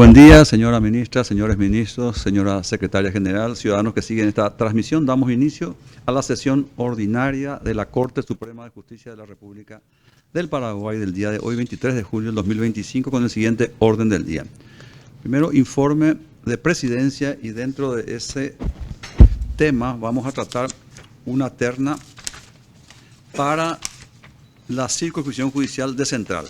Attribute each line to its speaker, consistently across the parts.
Speaker 1: buen día, señora ministra, señores ministros, señora secretaria general, ciudadanos que siguen esta transmisión. Damos inicio a la sesión ordinaria de la Corte Suprema de Justicia de la República del Paraguay del día de hoy, 23 de julio del 2025, con el siguiente orden del día. Primero, informe de presidencia, y dentro de ese tema vamos a tratar una terna para la circunscripción judicial de Central.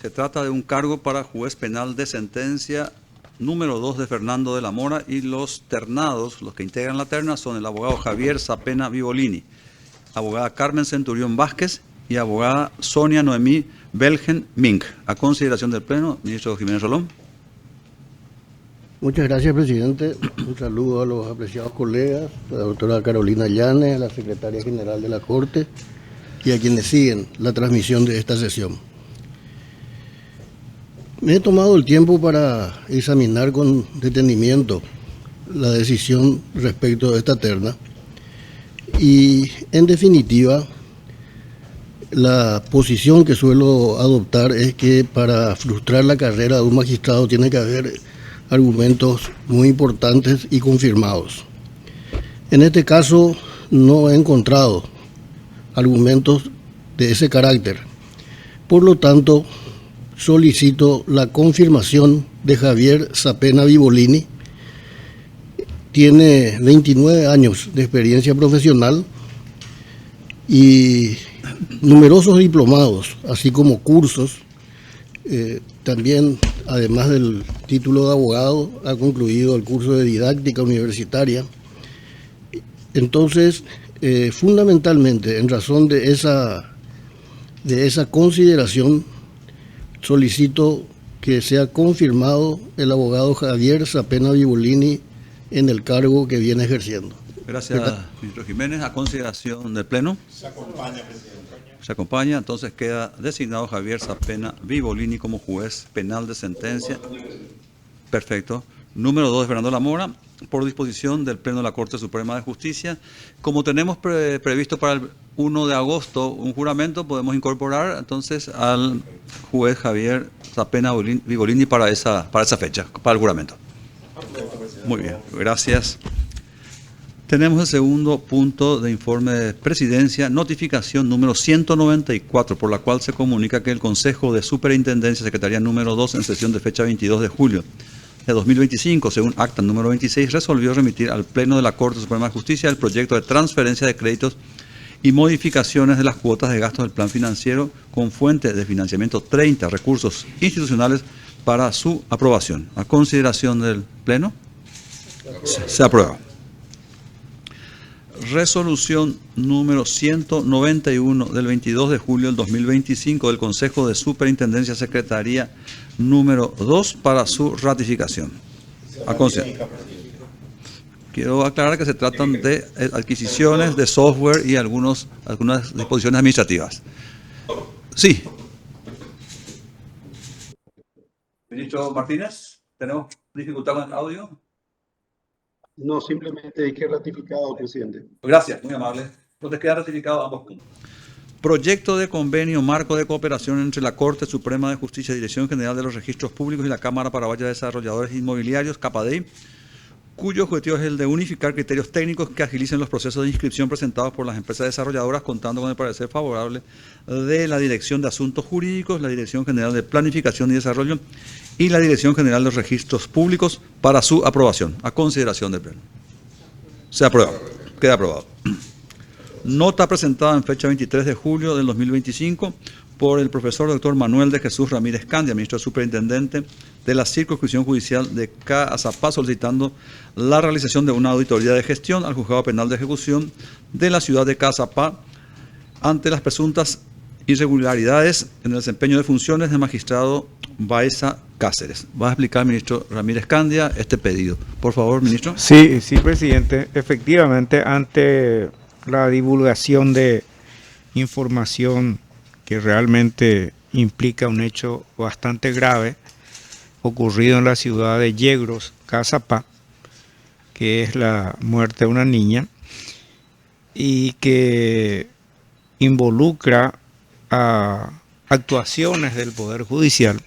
Speaker 1: Se trata de un cargo para juez penal de sentencia número 2 de Fernando de la Mora, y los ternados, los que integran la terna, son el abogado Javier Sapena Vivolini, abogada Carmen Centurión Vázquez y abogada Sonia Noemí Belgen Mink. A consideración del Pleno, ministro Jiménez Rolón.
Speaker 2: Muchas gracias, presidente. Un saludo a los apreciados colegas, a la doctora Carolina Llanes, a la secretaria general de la Corte y a quienes siguen la transmisión de esta sesión. Me he tomado el tiempo para examinar con detenimiento la decisión respecto de esta terna y, en definitiva, la posición que suelo adoptar es que para frustrar la carrera de un magistrado tiene que haber argumentos muy importantes y confirmados. En este caso no he encontrado argumentos de ese carácter. Por lo tanto, solicito la confirmación de Javier Sapena Vivolini. Tiene 29 años de experiencia profesional y numerosos diplomados, así como cursos. También, además del título de abogado, ha concluido el curso de didáctica universitaria. Entonces, fundamentalmente, en razón de esa consideración, solicito que sea confirmado el abogado Javier Sapena Vivolini en el cargo que viene ejerciendo.
Speaker 1: Gracias, ministro Jiménez. A consideración del Pleno.
Speaker 3: Se acompaña, presidente.
Speaker 1: Se acompaña, entonces queda designado Javier Sapena Vivolini como juez penal de sentencia. Perfecto. Número 2 de Fernando de la Mora, por disposición del Pleno de la Corte Suprema de Justicia. Como tenemos previsto para el 1 de agosto un juramento, podemos incorporar entonces al juez Javier Sapena Vivolini para esa fecha, para el juramento. Muy bien, gracias. Tenemos el segundo punto de informe de presidencia, notificación número 194, por la cual se comunica que el Consejo de Superintendencia, Secretaría número 2, en sesión de fecha 22 de julio de 2025, según acta número 26, resolvió remitir al Pleno de la Corte Suprema de Justicia el proyecto de transferencia de créditos y modificaciones de las cuotas de gastos del plan financiero con fuente de financiamiento 30 recursos institucionales para su aprobación. A consideración del Pleno, se aprueba. Resolución número 191 del 22 de julio del 2025 del Consejo de Superintendencia, Secretaría número 2, para su ratificación. Quiero aclarar que se tratan de adquisiciones de software y algunas disposiciones administrativas. Sí. Ministro Martínez, ¿tenemos dificultad con el audio?
Speaker 3: No, simplemente hay que ratificado, presidente.
Speaker 1: Gracias, muy amable. Entonces queda ratificado ambos puntos. Proyecto de convenio marco de cooperación entre la Corte Suprema de Justicia, Dirección General de los Registros Públicos y la Cámara Paraguaya de Desarrolladores Inmobiliarios, CAPADEI, cuyo objetivo es el de unificar criterios técnicos que agilicen los procesos de inscripción presentados por las empresas desarrolladoras, contando con el parecer favorable de la Dirección de Asuntos Jurídicos, la Dirección General de Planificación y Desarrollo y la Dirección General de los Registros Públicos para su aprobación. A consideración del Pleno. Se aprueba. Queda aprobado. Nota presentada en fecha 23 de julio del 2025 por el profesor doctor Manuel de Jesús Ramírez Candia, ministro superintendente de la circunscripción judicial de Caazapá, solicitando la realización de una auditoría de gestión al Juzgado Penal de Ejecución de la ciudad de Caazapá ante las presuntas irregularidades en el desempeño de funciones del magistrado Baeza Cáceres. Va a explicar, ministro Ramírez Candia, este pedido. Por favor, ministro.
Speaker 4: Sí, presidente. Efectivamente, ante la divulgación de información que realmente implica un hecho bastante grave ocurrido en la ciudad de Yegros, Caazapá, que es la muerte de una niña y que involucra a actuaciones del Poder Judicial,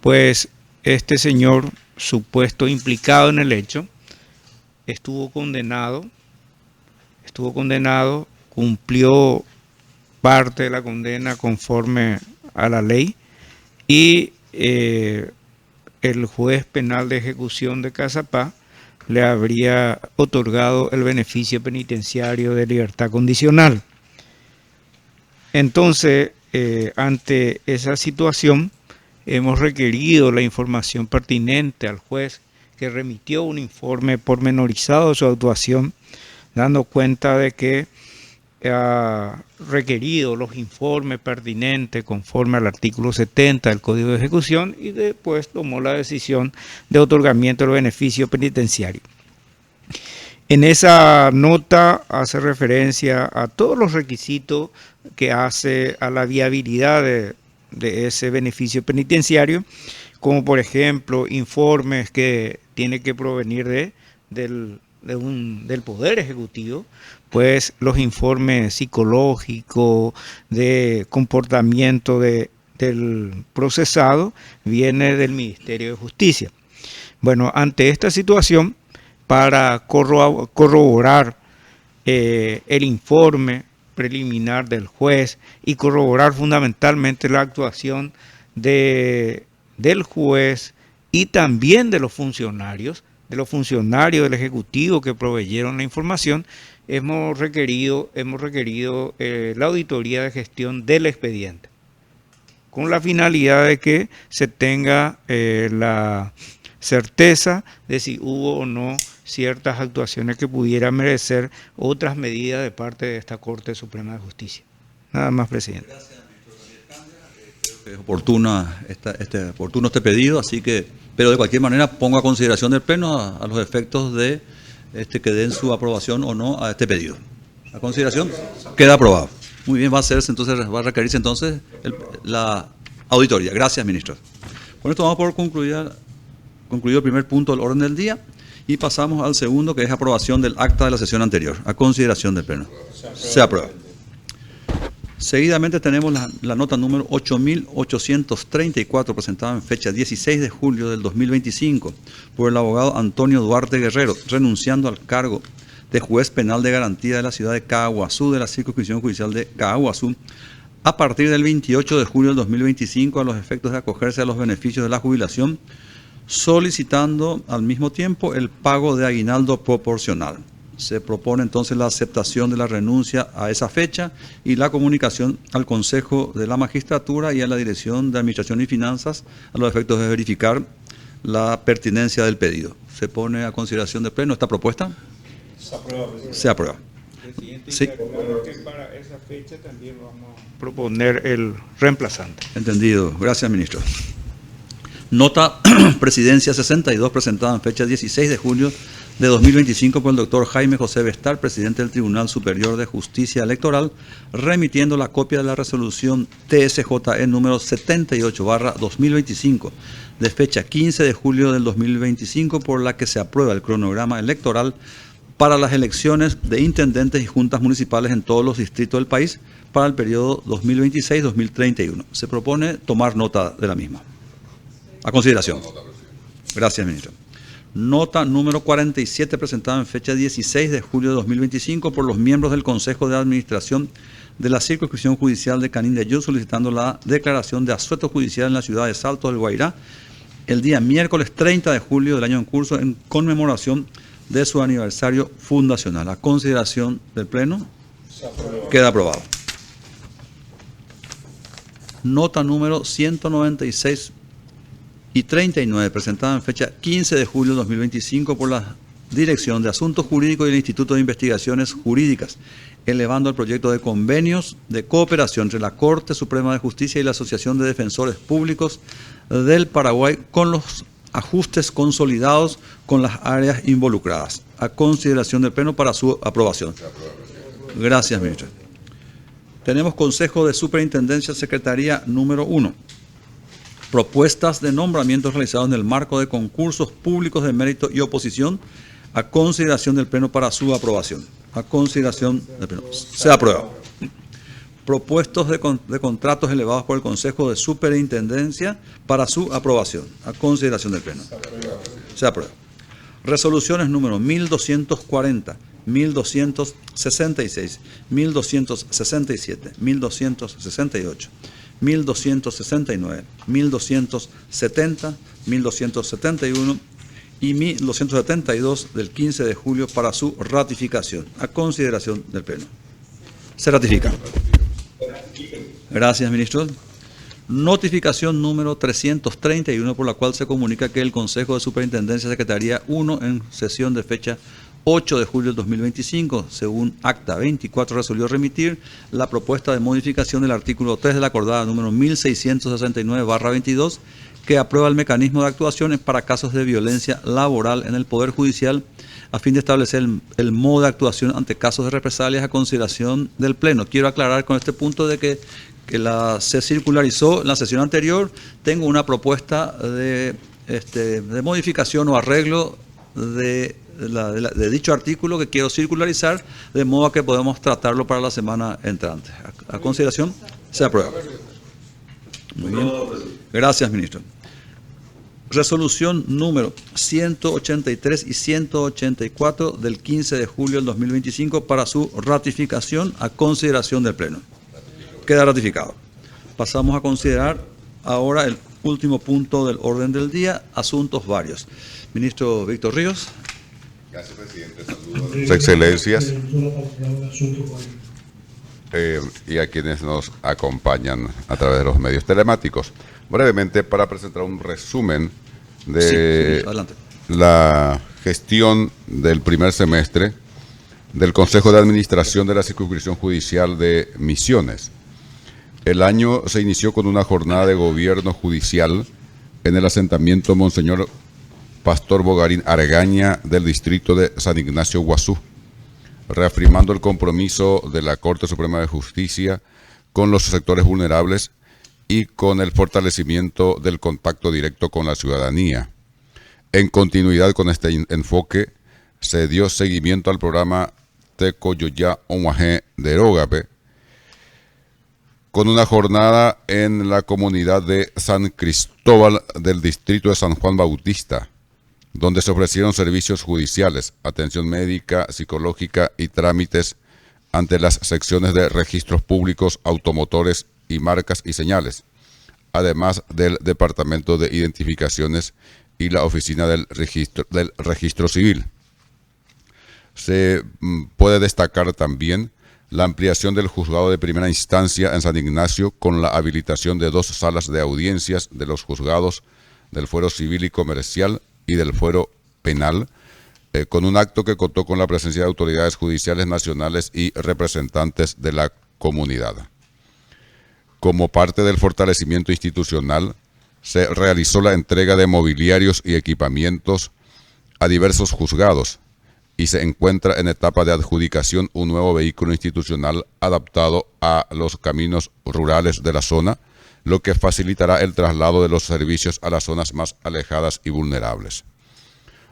Speaker 4: pues este señor, supuesto implicado en el hecho, estuvo condenado, cumplió parte de la condena conforme a la ley y el juez penal de ejecución de Caazapá le habría otorgado el beneficio penitenciario de libertad condicional. Entonces, ante esa situación, hemos requerido la información pertinente al juez, que remitió un informe pormenorizado de su actuación, dando cuenta de que ha requerido los informes pertinentes conforme al artículo 70 del Código de Ejecución y después tomó la decisión de otorgamiento del beneficio penitenciario. En esa nota hace referencia a todos los requisitos que hace a la viabilidad de ese beneficio penitenciario, como por ejemplo informes que tiene que provenir del Poder Ejecutivo, pues los informes psicológicos de comportamiento del procesado viene del Ministerio de Justicia. Bueno, ante esta situación, para corroborar el informe preliminar del juez y corroborar fundamentalmente la actuación del juez y también de los funcionarios del Ejecutivo que proveyeron la información, hemos requerido la auditoría de gestión del expediente, con la finalidad de que se tenga la certeza de si hubo o no ciertas actuaciones que pudieran merecer otras medidas de parte de esta Corte Suprema de Justicia. Nada más, presidente.
Speaker 1: Es oportuno este pedido, así que, pero de cualquier manera pongo a consideración del Pleno a los efectos de que den su aprobación o no a este pedido. A consideración, queda aprobado. Muy bien, va a requerirse entonces la auditoría. Gracias, ministro. Con esto vamos por concluido el primer punto del orden del día y pasamos al segundo, que es aprobación del acta de la sesión anterior. A consideración del Pleno. Se aprueba. Seguidamente tenemos la nota número 8.834, presentada en fecha 16 de julio del 2025 por el abogado Antonio Duarte Guerrero, renunciando al cargo de juez penal de garantía de la ciudad de Caaguazú, de la circunscripción judicial de Caaguazú, a partir del 28 de julio del 2025 a los efectos de acogerse a los beneficios de la jubilación, solicitando al mismo tiempo el pago de aguinaldo proporcional. Se propone entonces la aceptación de la renuncia a esa fecha y la comunicación al Consejo de la Magistratura y a la Dirección de Administración y Finanzas a los efectos de verificar la pertinencia del pedido. ¿Se pone a consideración del Pleno esta propuesta?
Speaker 3: Se aprueba, presidente.
Speaker 1: Se aprueba.
Speaker 4: Presidente,
Speaker 1: sí.
Speaker 4: Claro que para esa fecha también vamos a proponer el reemplazante.
Speaker 1: Entendido. Gracias, ministro. Nota Presidencia 62, presentada en fecha 16 de julio de 2025 por el doctor Jaime José Bestar, presidente del Tribunal Superior de Justicia Electoral, remitiendo la copia de la resolución TSJE número 78/2025, de fecha 15 de julio del 2025, por la que se aprueba el cronograma electoral para las elecciones de intendentes y juntas municipales en todos los distritos del país para el periodo 2026-2031. Se propone tomar nota de la misma. A consideración. Gracias, ministro. Nota número 47, presentada en fecha 16 de julio de 2025 por los miembros del Consejo de Administración de la Circunscripción Judicial de Canindeyú, solicitando la declaración de asueto judicial en la ciudad de Salto del Guairá el día miércoles 30 de julio del año en curso, en conmemoración de su aniversario fundacional. A consideración del Pleno, queda aprobado. Nota número 196 y 39, presentada en fecha 15 de julio de 2025 por la Dirección de Asuntos Jurídicos y el Instituto de Investigaciones Jurídicas, elevando el proyecto de convenios de cooperación entre la Corte Suprema de Justicia y la Asociación de Defensores Públicos del Paraguay con los ajustes consolidados con las áreas involucradas. A consideración del Pleno para su aprobación. Gracias, ministro. Tenemos Consejo de Superintendencia, Secretaría número 1. Propuestas de nombramientos realizados en el marco de concursos públicos de mérito y oposición, a consideración del Pleno para su aprobación. A consideración del Pleno. Se aprueba. propuestos de contratos elevados por el Consejo de Superintendencia para su aprobación, a consideración del Pleno. Se aprueba. Resoluciones número 1240, 1266, 1267, 1268, 1269, 1270, 1271 y 1272 del 15 de julio para su ratificación, a consideración del Pleno. Se ratifica. Gracias, ministro. Notificación número 331, por la cual se comunica que el Consejo de Superintendencia Secretaría 1, en sesión de fecha 8 de julio del 2025, según acta 24, resolvió remitir la propuesta de modificación del artículo 3 de la acordada número 1669/22, que aprueba el mecanismo de actuación para casos de violencia laboral en el Poder Judicial, a fin de establecer el modo de actuación ante casos de represalias a consideración del Pleno. Quiero aclarar con este punto de que se circularizó en la sesión anterior. Tengo una propuesta de modificación o arreglo de dicho artículo que quiero circularizar, de modo que podemos tratarlo para la semana entrante. A consideración, se aprueba. Muy bien. Gracias, ministro. Resolución número 183 y 184 del 15 de julio del 2025 para su ratificación, a consideración del Pleno. Queda ratificado. Pasamos a considerar ahora el último punto del orden del día, asuntos varios. Ministro Víctor Ríos.
Speaker 5: Gracias, presidente. Saludos a sus excelencias y a quienes nos acompañan a través de los medios telemáticos. Brevemente, para presentar un resumen de la gestión del primer semestre del Consejo de Administración de la Circunscripción Judicial de Misiones. El año se inició con una jornada de gobierno judicial en el asentamiento Monseñor Pastor Bogarín Argaña del distrito de San Ignacio, Guazú, reafirmando el compromiso de la Corte Suprema de Justicia con los sectores vulnerables y con el fortalecimiento del contacto directo con la ciudadanía. En continuidad con este enfoque, se dio seguimiento al programa Tecoyoyá Omaje de Rógape, con una jornada en la comunidad de San Cristóbal del distrito de San Juan Bautista, donde se ofrecieron servicios judiciales, atención médica, psicológica y trámites ante las secciones de registros públicos, automotores y marcas y señales, además del Departamento de Identificaciones y la Oficina del Registro Civil. Se puede destacar también la ampliación del juzgado de primera instancia en San Ignacio, con la habilitación de 2 salas de audiencias de los juzgados del fuero civil y comercial y del fuero penal, con un acto que contó con la presencia de autoridades judiciales nacionales y representantes de la comunidad. Como parte del fortalecimiento institucional, se realizó la entrega de mobiliarios y equipamientos a diversos juzgados, y se encuentra en etapa de adjudicación un nuevo vehículo institucional adaptado a los caminos rurales de la zona, lo que facilitará el traslado de los servicios a las zonas más alejadas y vulnerables.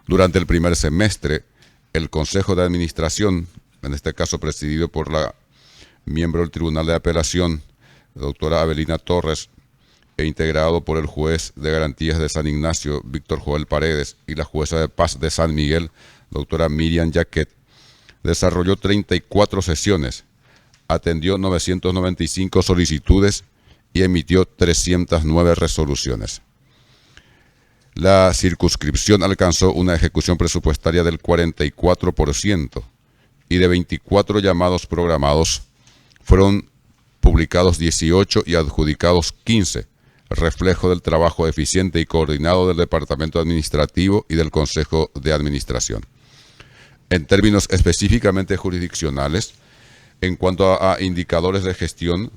Speaker 5: Durante el primer semestre, el Consejo de Administración, en este caso presidido por la miembro del Tribunal de Apelación, la doctora Abelina Torres, e integrado por el juez de garantías de San Ignacio, Víctor Joel Paredes, y la jueza de paz de San Miguel, doctora Miriam Jaquet, desarrolló 34 sesiones, atendió 995 solicitudes y emitió 309 resoluciones. La circunscripción alcanzó una ejecución presupuestaria del 44% y de 24 llamados programados fueron publicados 18 y adjudicados 15, reflejo del trabajo eficiente y coordinado del Departamento Administrativo y del Consejo de Administración. En términos específicamente jurisdiccionales, en cuanto a indicadores de gestión,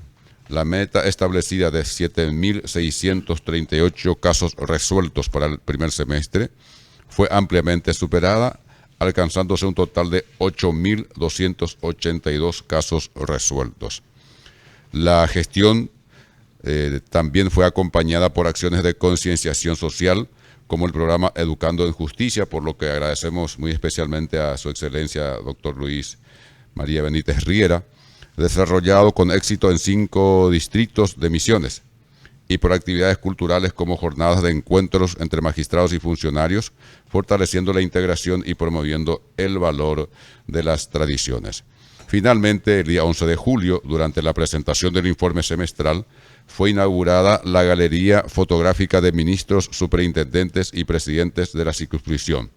Speaker 5: la meta establecida de 7.638 casos resueltos para el primer semestre fue ampliamente superada, alcanzándose un total de 8.282 casos resueltos. La gestión también fue acompañada por acciones de concienciación social, como el programa Educando en Justicia, por lo que agradecemos muy especialmente a su excelencia, doctor Luis María Benítez Riera, desarrollado con éxito en 5 distritos de Misiones, y por actividades culturales como jornadas de encuentros entre magistrados y funcionarios, fortaleciendo la integración y promoviendo el valor de las tradiciones. Finalmente, el día 11 de julio, durante la presentación del informe semestral, fue inaugurada la Galería Fotográfica de Ministros, Superintendentes y Presidentes de la circunscripción.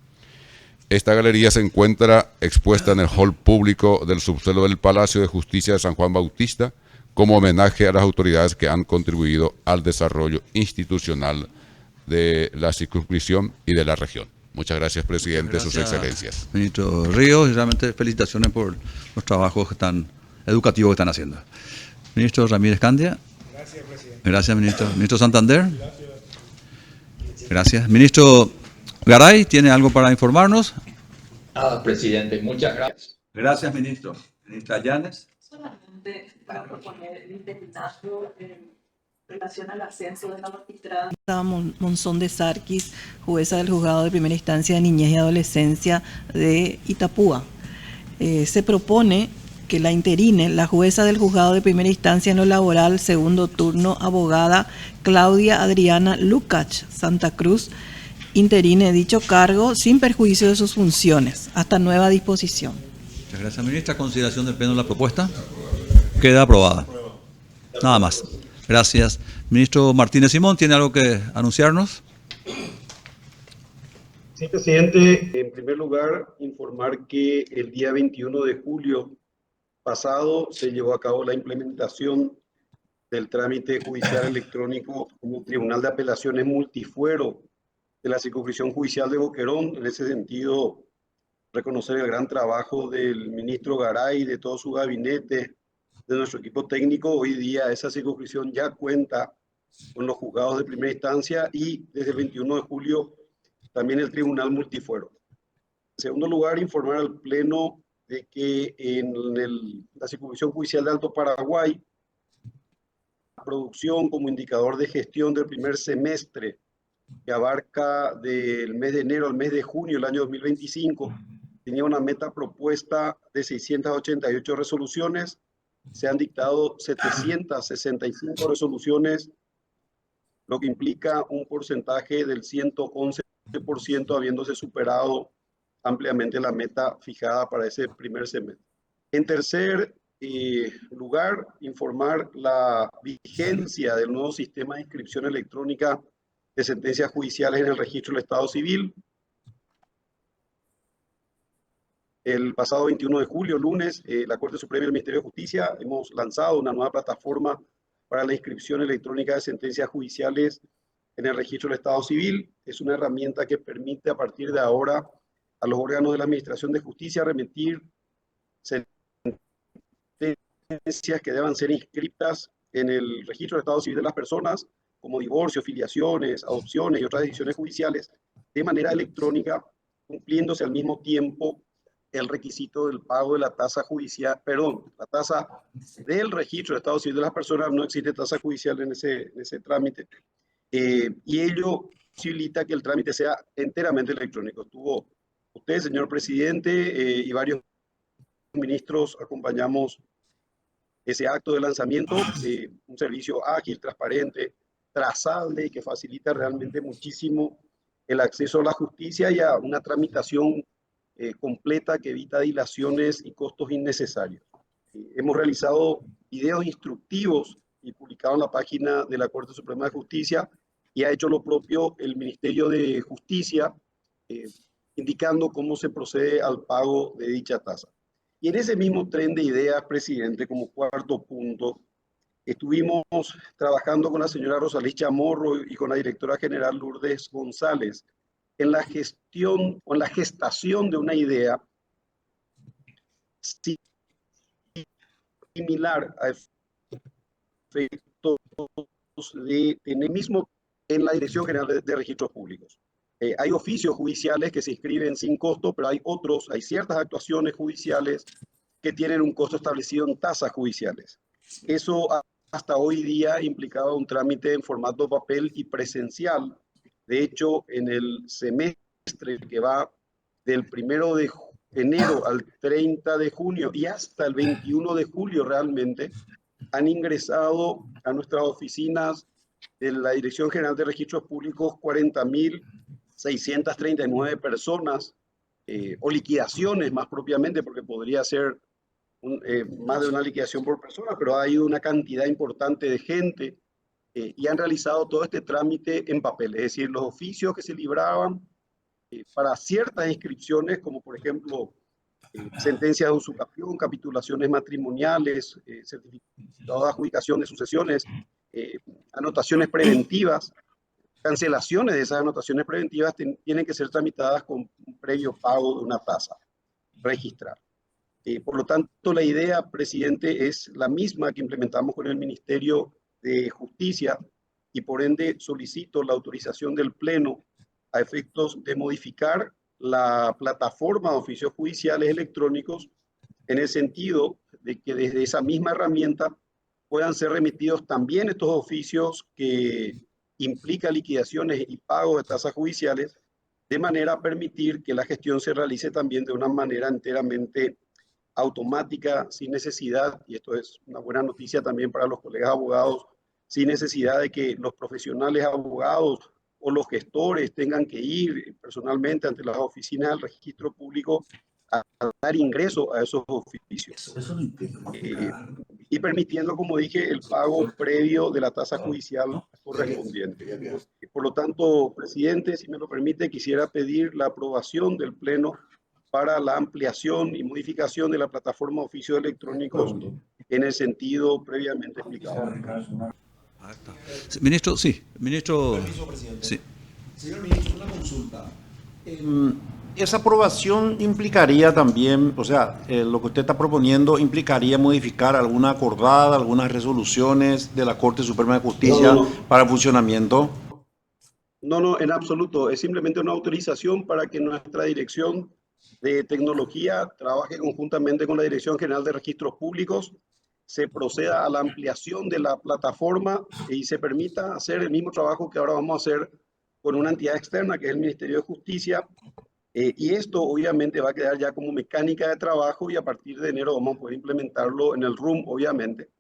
Speaker 5: Esta galería se encuentra expuesta en el hall público del subsuelo del Palacio de Justicia de San Juan Bautista, como homenaje a las autoridades que han contribuido al desarrollo institucional de la circunscripción y de la región. Muchas gracias, presidente,
Speaker 1: Gracias,
Speaker 5: sus excelencias.
Speaker 1: Ministro Ríos, y realmente felicitaciones por los trabajos educativos que están haciendo. Ministro Ramírez Candia.
Speaker 4: Gracias, presidente.
Speaker 1: Gracias, ministro. Ministro Santander. Gracias. Ministro Garay, ¿tiene algo para informarnos?
Speaker 6: Nada, presidente, muchas gracias.
Speaker 1: Gracias, ministro. Ministra Llanes.
Speaker 7: Solamente para proponer el interinato en relación al ascenso de la magistrada Monzón de Sarquis, jueza del Juzgado de Primera Instancia de Niñez y Adolescencia de Itapúa. Se propone que la interine la jueza del Juzgado de Primera Instancia en lo laboral, segundo turno, abogada Claudia Adriana Lucach Santa Cruz, interine dicho cargo sin perjuicio de sus funciones, hasta nueva disposición.
Speaker 1: Muchas gracias, ministra. Consideración del Pleno de la propuesta. Queda aprobada. Nada más. Gracias. Ministro Martínez Simón, ¿tiene algo que anunciarnos?
Speaker 3: Sí, presidente. En primer lugar, informar que el día 21 de julio pasado se llevó a cabo la implementación del trámite judicial electrónico en el Tribunal de Apelaciones Multifuero de la Circunscripción Judicial de Boquerón. En ese sentido, reconocer el gran trabajo del ministro Garay, de todo su gabinete, de nuestro equipo técnico. Hoy día esa circunscripción ya cuenta con los juzgados de primera instancia y desde el 21 de julio también el Tribunal Multifuero. En segundo lugar, informar al Pleno de que en la circunscripción judicial de Alto Paraguay, la producción como indicador de gestión del primer semestre, que abarca del mes de enero al mes de junio del año 2025, tenía una meta propuesta de 688 resoluciones. Se han dictado 765 resoluciones, lo que implica un porcentaje del 111%, habiéndose superado ampliamente la meta fijada para ese primer semestre. En tercer lugar, informar la vigencia del nuevo sistema de inscripción electrónica de sentencias judiciales en el registro del Estado Civil. El pasado 21 de julio, lunes, la Corte Suprema y el Ministerio de Justicia hemos lanzado una nueva plataforma para la inscripción electrónica de sentencias judiciales en el registro del Estado Civil. Es una herramienta que permite a partir de ahora a los órganos de la Administración de Justicia remitir sentencias que deban ser inscritas en el registro del Estado Civil de las personas, como divorcio, filiaciones, adopciones y otras decisiones judiciales, de manera electrónica, cumpliéndose al mismo tiempo el requisito del pago de la tasa judicial, la tasa del registro del Estado Civil de las personas. No existe tasa judicial en ese trámite, y ello posibilita que el trámite sea enteramente electrónico. Estuvo usted, señor presidente, y varios ministros acompañamos ese acto de lanzamiento, un servicio ágil, transparente, trazable y que facilita realmente muchísimo el acceso a la justicia y a una tramitación completa que evita dilaciones y costos innecesarios. Hemos realizado videos instructivos y publicado en la página de la Corte Suprema de Justicia, y ha hecho lo propio el Ministerio de Justicia, indicando cómo se procede al pago de dicha tasa. Y en ese mismo tren de ideas, presidente, como cuarto punto, estuvimos trabajando con la señora Rosalí Chamorro y con la directora general Lourdes González en la gestión o en la gestación de una idea similar a efectos de tener mismo en la Dirección General de Registros Públicos. Hay oficios judiciales que se inscriben sin costo, pero hay ciertas actuaciones judiciales que tienen un costo establecido en tasas judiciales. Eso hasta hoy día implicaba un trámite en formato papel y presencial. De hecho, en el semestre que va del 1 enero al 30 de junio y hasta el 21 de julio realmente han ingresado a nuestras oficinas de la Dirección General de Registros Públicos 40.639 personas, o liquidaciones más propiamente, porque podría ser más de una liquidación por persona, pero ha ido una cantidad importante de gente y han realizado todo este trámite en papel, es decir, los oficios que se libraban para ciertas inscripciones, como por ejemplo sentencias de usucapión, capitulaciones matrimoniales, certificados de adjudicación de sucesiones, anotaciones preventivas, cancelaciones de esas anotaciones preventivas tienen que ser tramitadas con un previo pago de una tasa registral. Por lo tanto, la idea, presidente, es la misma que implementamos con el Ministerio de Justicia y por ende solicito la autorización del Pleno a efectos de modificar la plataforma de oficios judiciales electrónicos en el sentido de que desde esa misma herramienta puedan ser remitidos también estos oficios que implican liquidaciones y pago de tasas judiciales, de manera a permitir que la gestión se realice también de una manera enteramente automática, sin necesidad, y esto es una buena noticia también para los colegas abogados, sin necesidad de que los profesionales abogados o los gestores tengan que ir personalmente ante las oficinas del registro público a dar ingreso a esos oficios. Y permitiendo, como dije, el pago previo de la tasa judicial correspondiente. Por lo tanto, presidente, si me lo permite, quisiera pedir la aprobación del Pleno para la ampliación y modificación de la plataforma de oficios electrónicos en el sentido previamente explicado.
Speaker 1: Ministro, sí. Ministro,
Speaker 8: permiso, presidente.
Speaker 1: Sí.
Speaker 8: Señor ministro, una consulta. Esa aprobación implicaría también, o sea, lo que usted está proponiendo implicaría modificar alguna acordada, algunas resoluciones de la Corte Suprema de Justicia para el funcionamiento.
Speaker 3: No, en absoluto. Es simplemente una autorización para que nuestra dirección de tecnología trabaje conjuntamente con la Dirección General de Registros Públicos, se proceda a la ampliación de la plataforma y se permita hacer el mismo trabajo que ahora vamos a hacer con una entidad externa, que es el Ministerio de Justicia, y esto obviamente va a quedar ya como mecánica de trabajo y a partir de enero vamos a poder implementarlo en el RUM, obviamente,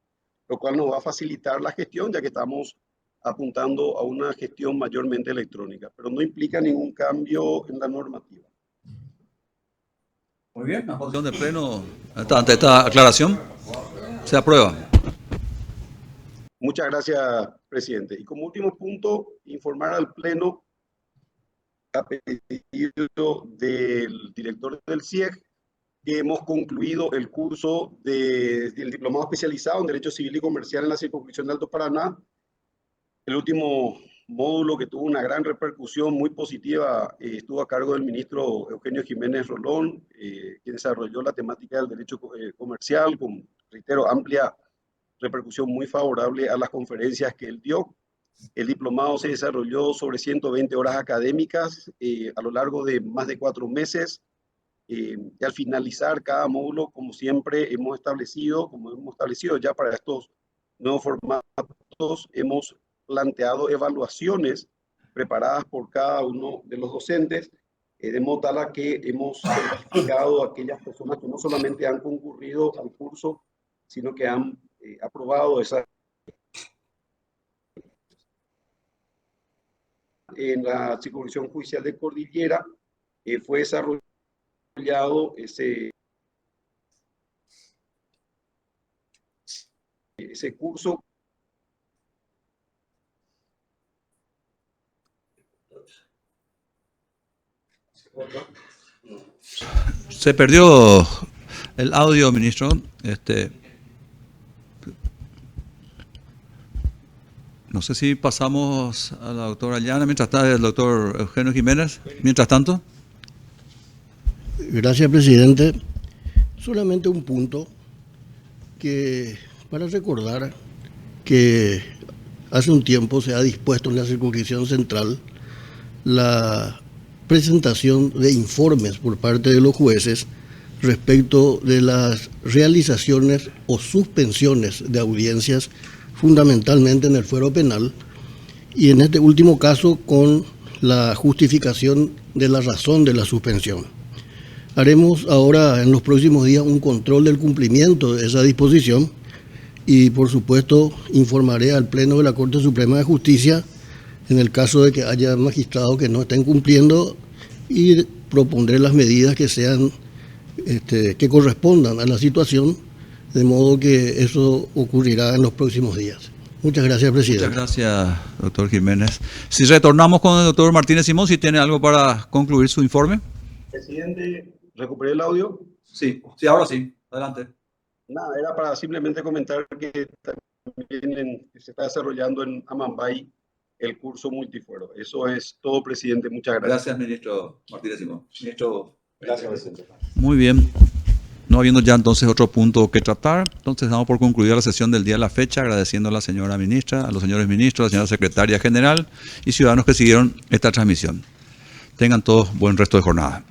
Speaker 3: lo cual nos va a facilitar la gestión, ya que estamos apuntando a una gestión mayormente electrónica, pero no implica ningún cambio en la normativa.
Speaker 1: Muy bien, la posición del Pleno ante esta aclaración se aprueba.
Speaker 3: Muchas gracias, presidente. Y como último punto, informar al Pleno a pedido del director del CIEG que hemos concluido el curso del diplomado especializado en Derecho Civil y Comercial en la circunscripción de Alto Paraná. El último módulo que tuvo una gran repercusión muy positiva estuvo a cargo del ministro Eugenio Jiménez Rolón, quien desarrolló la temática del derecho comercial con, reitero, amplia repercusión muy favorable a las conferencias que él dio. El diplomado se desarrolló sobre 120 horas académicas a lo largo de más de 4 meses. Y al finalizar cada módulo, como siempre hemos establecido ya para estos nuevos formatos, hemos planteado evaluaciones preparadas por cada uno de los docentes, de modo tal a que hemos certificado a aquellas personas que no solamente han concurrido al curso, sino que han aprobado esa. En la circunscripción judicial de Cordillera fue desarrollado ese curso.
Speaker 1: Se perdió el audio, ministro. No sé si pasamos a la doctora Llana, mientras está el doctor Eugenio Jiménez. Mientras tanto.
Speaker 2: Gracias, presidente. Solamente un punto para recordar que hace un tiempo se ha dispuesto en la circunscripción central la presentación de informes por parte de los jueces respecto de las realizaciones o suspensiones de audiencias, fundamentalmente en el fuero penal, y en este último caso con la justificación de la razón de la suspensión. Haremos ahora en los próximos días un control del cumplimiento de esa disposición y por supuesto informaré al Pleno de la Corte Suprema de Justicia en el caso de que haya magistrados que no estén cumpliendo y propondré las medidas que sean que correspondan a la situación, de modo que eso ocurrirá en los próximos días. Muchas gracias, presidente.
Speaker 1: Muchas gracias, doctor Jiménez. Si retornamos con el doctor Martínez Simón, si tiene algo para concluir su informe.
Speaker 3: Presidente, ¿recuperé el audio?
Speaker 1: Sí, ahora sí. Adelante.
Speaker 3: Nada, era para simplemente comentar que también se está desarrollando en Amambay el curso multifuero. Eso es todo, presidente. Muchas gracias.
Speaker 1: Gracias, ministro Martínez Simón. Ministro.
Speaker 3: Gracias, presidente.
Speaker 1: Muy bien. No habiendo ya entonces otro punto que tratar, entonces damos por concluida la sesión del día de la fecha, agradeciendo a la señora ministra, a los señores ministros, a la señora secretaria general y ciudadanos que siguieron esta transmisión. Tengan todos buen resto de jornada.